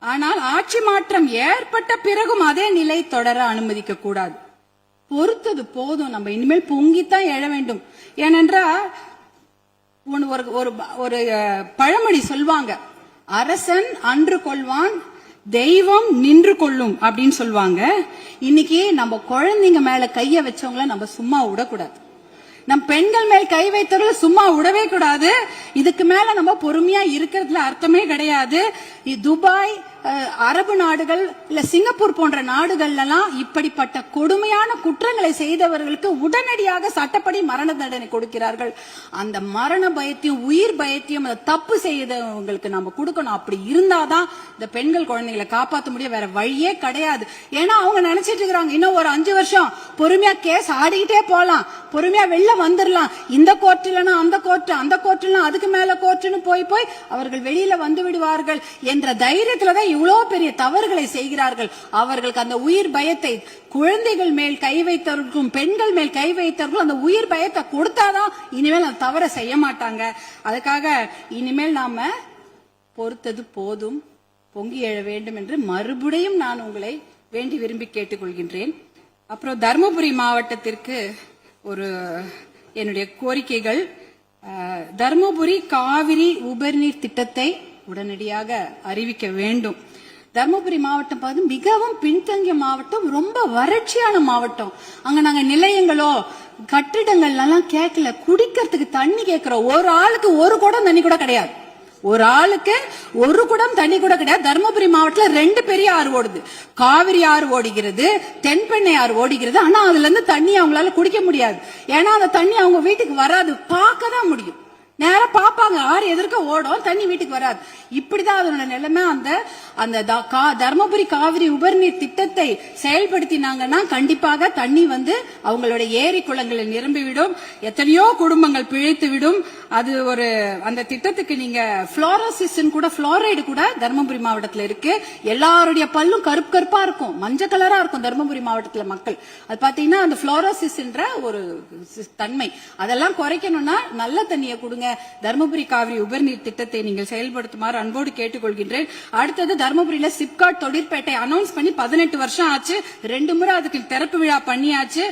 ஆனால் ஆட்சி மாற்றம் ஏற்பட்ட பிறகும் அதே நிலை தொடர அனுமதிக்க கூடாது. பொறுத்தது போதும். நம்ம இனிமேல் பொங்கித்தான் எழ வேண்டும். ஏனென்றால் ஒரு பழமொழி சொல்வாங்க, அரசன் அன்று கொள்வான், தெய்வம் நின்று கொள்ளும் அப்படின்னு சொல்லுவாங்க. இன்னைக்கு நம்ம குழந்தைங்க மேல கைய வச்சவங்கள நம்ம சும்மா விடக்கூடாது. நம் பெண்கள் மேல் கை வைத்தவர்கள் சும்மா விடவே கூடாது. இதுக்கு மேல நம்ம பொறுமையா இருக்கிறதுல அர்த்தமே கிடையாது. துபாய், அரபு நாடுகள், இல்ல சிங்கப்பூர் போன்ற நாடுகள்லாம் இப்படிப்பட்ட கொடுமையான குற்றங்களை செய்தவர்களுக்கு உடனடியாக சட்டப்படி மரண தண்டனை கொடுக்கிறார்கள். அந்த மரண பயத்தையும் உயிர் பயத்தையும் அந்த தப்பு செய்தவங்களுக்கு நம்ம கொடுக்கணும். அப்படி இருந்தாதான் இந்த பெண்கள் குழந்தைகளை காப்பாற்ற முடியும். வேற வழியே கிடையாது. ஏன்னா அவங்க நினைச்சிட்டு இருக்கிறாங்க, இன்னும் ஒரு 5 வருஷம் பொறுமையா கேஸ் ஆடிக்கிட்டே போலாம், பொறுமையா வெளில வந்துடலாம். இந்த கோர்ட் இல்லைன்னா அந்த கோர்ட், அந்த கோர்ட் இல்லைன்னா அதுக்கு மேல கோர்ட்னு போய் அவர்கள் வெளியில வந்து விடுவார்கள் என்ற தைரியத்துலதான் இவ்வளவு பெரிய தவறுகளை செய்கிறார்கள். அவர்களுக்கு அந்த உயிர் பயத்தை, குழந்தைகள் மேல் கை வைத்தவர்களுக்கும் பெண்கள் மேல் கை வைத்தவர்களும் அந்த உயிர் பயத்தை கொடுத்தாதான் இனிமேல் அந்த தவறை செய்ய மாட்டாங்க. அதுக்காக இனிமேல் நாம பொறுத்தது போதும், பொங்கி எழ வேண்டும் என்று மறுபடியும் நான் உங்களை வேண்டி விரும்பி கேட்டுக்கொள்கின்றேன். அப்புறம் தருமபுரி மாவட்டத்திற்கு என்னுடைய கோரிக்கைகள், தருமபுரி காவிரி உபரிநீர் திட்டத்தை உடனடியாக அறிவிக்க வேண்டும். தருமபுரி மாவட்டம் மிகவும் பின்தங்கிய மாவட்டம், ரொம்ப வறட்சியான மாவட்டம். அங்க நாங்க நிலையங்களோ கட்டிடங்கள் எல்லாம் கேட்கல, குடிக்கிறதுக்கு தண்ணி கேட்கிறோம். ஒரு ஆளுக்கு ஒரு குடம் தண்ணி கூட கிடையாது. ஒரு ஆளுக்கு ஒரு குடம் தண்ணி கூட கிடையாது. தருமபுரி மாவட்டத்தில் 2 பெரிய ஆறு ஓடுது. காவிரி ஆறு ஓடுகிறது, தென்பெண்ணை ஆறு ஓடுகிறது. ஆனா அதுல இருந்து தண்ணி அவங்களால குடிக்க முடியாது. ஏன்னா அந்த தண்ணி அவங்க வீட்டுக்கு வராது, பார்க்க தான் முடியும். நேரா பாப்பாங்க, ஆறு எதிர்க்க ஓடும், தண்ணி வீட்டுக்கு வராது. இப்படிதான் அதோட நிலைமை. அந்த தர்மபுரி காவிரி உபரிநீர் திட்டத்தை செயல்படுத்தினாங்கன்னா கண்டிப்பாக தண்ணி அவங்களோட ஏரி குளங்களை நிரம்பிவிடும். எத்தனையோ குடும்பங்கள் பிழைத்து விடும். அது அந்த திட்டத்துக்கு நீங்க புளோரோசிஸ் கூட, புளோரைடு கூட தர்மபுரி மாவட்டத்தில் இருக்கு. எல்லாருடைய பல்லும் கருப்பு கருப்பா இருக்கும், மஞ்சள் கலரா இருக்கும் தர்மபுரி மாவட்டத்தில் மக்கள். அது பாத்தீங்கன்னா அந்த புளோரோசிஸ் என்ற ஒரு தன்மை, அதெல்லாம் குறைக்கணும்னா நல்ல தண்ணியை கொடுங்க. தர்மபுரி காவிரி உபரிநீர் திட்டத்தை நீங்கள் செயல்படுத்துமாறு அன்போடு கேட்டுக்கொள்கின்றேன். அடுத்தது தர்மபுரியில சிப்காட் தொழிற்பேட்டை அனௌன்ஸ் பண்ணி 18 வருஷம் ஆச்சு. 2 முறை அதுக்கு திறப்பு விழா பண்ணியாச்சு.